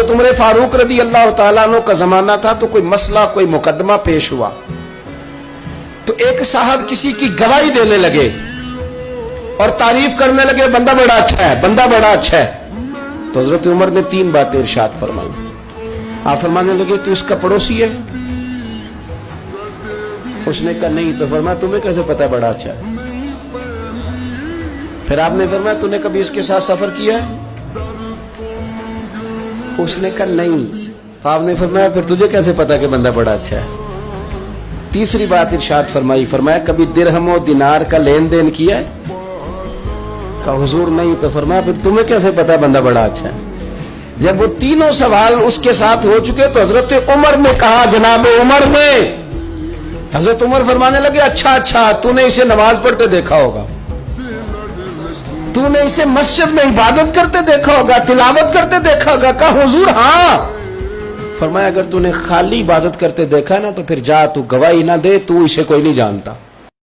हजरत उमर फारूक रदी अल्लाह ताला अन्हु का जमाना था, तो कोई मसला कोई मुकदमा पेश हुआ, तो एक साहब किसी की गवाही देने लगे और तारीफ करने लगे, बंदा बड़ा अच्छा है, बंदा बड़ा अच्छा है। तो हजरत उमर ने 3 बातें इरशाद फरमाई। आप फरमाने लगे तू इसका पड़ोसी है? उसने कहा नहीं। तो फरमाया तुम्हें कैसे पता बड़ा अच्छा है? फिर आपने फरमाया तूने कभी इसके साथ सफर किया है? उसने कहा नहीं। तो आपने फरमाया फिर तुझे कैसे पता कि बंदा बड़ा अच्छा है? तीसरी बात इरशाद फरमाई, फरमाया कभी दिरहम और दिनार का लेन देन किया है? कहा हुजूर नहीं। तो फरमाया फिर तुम्हें कैसे पता बंदा बड़ा अच्छा है? जब वो तीनों सवाल उसके साथ हो चुके तो हजरत उमर ने कहा, जनाब उमर ने, हजरत उमर फरमाने लगे अच्छा अच्छा, तूने इसे नमाज पढ़ते देखा होगा, तूने इसे मस्जिद में इबादत करते देखा होगा, तिलावत करते देखा होगा? कहा हुजूर हाँ। फरमाया अगर तूने खाली इबादत करते देखा ना तो फिर जा, तू गवाही ना दे, तू इसे कोई नहीं जानता।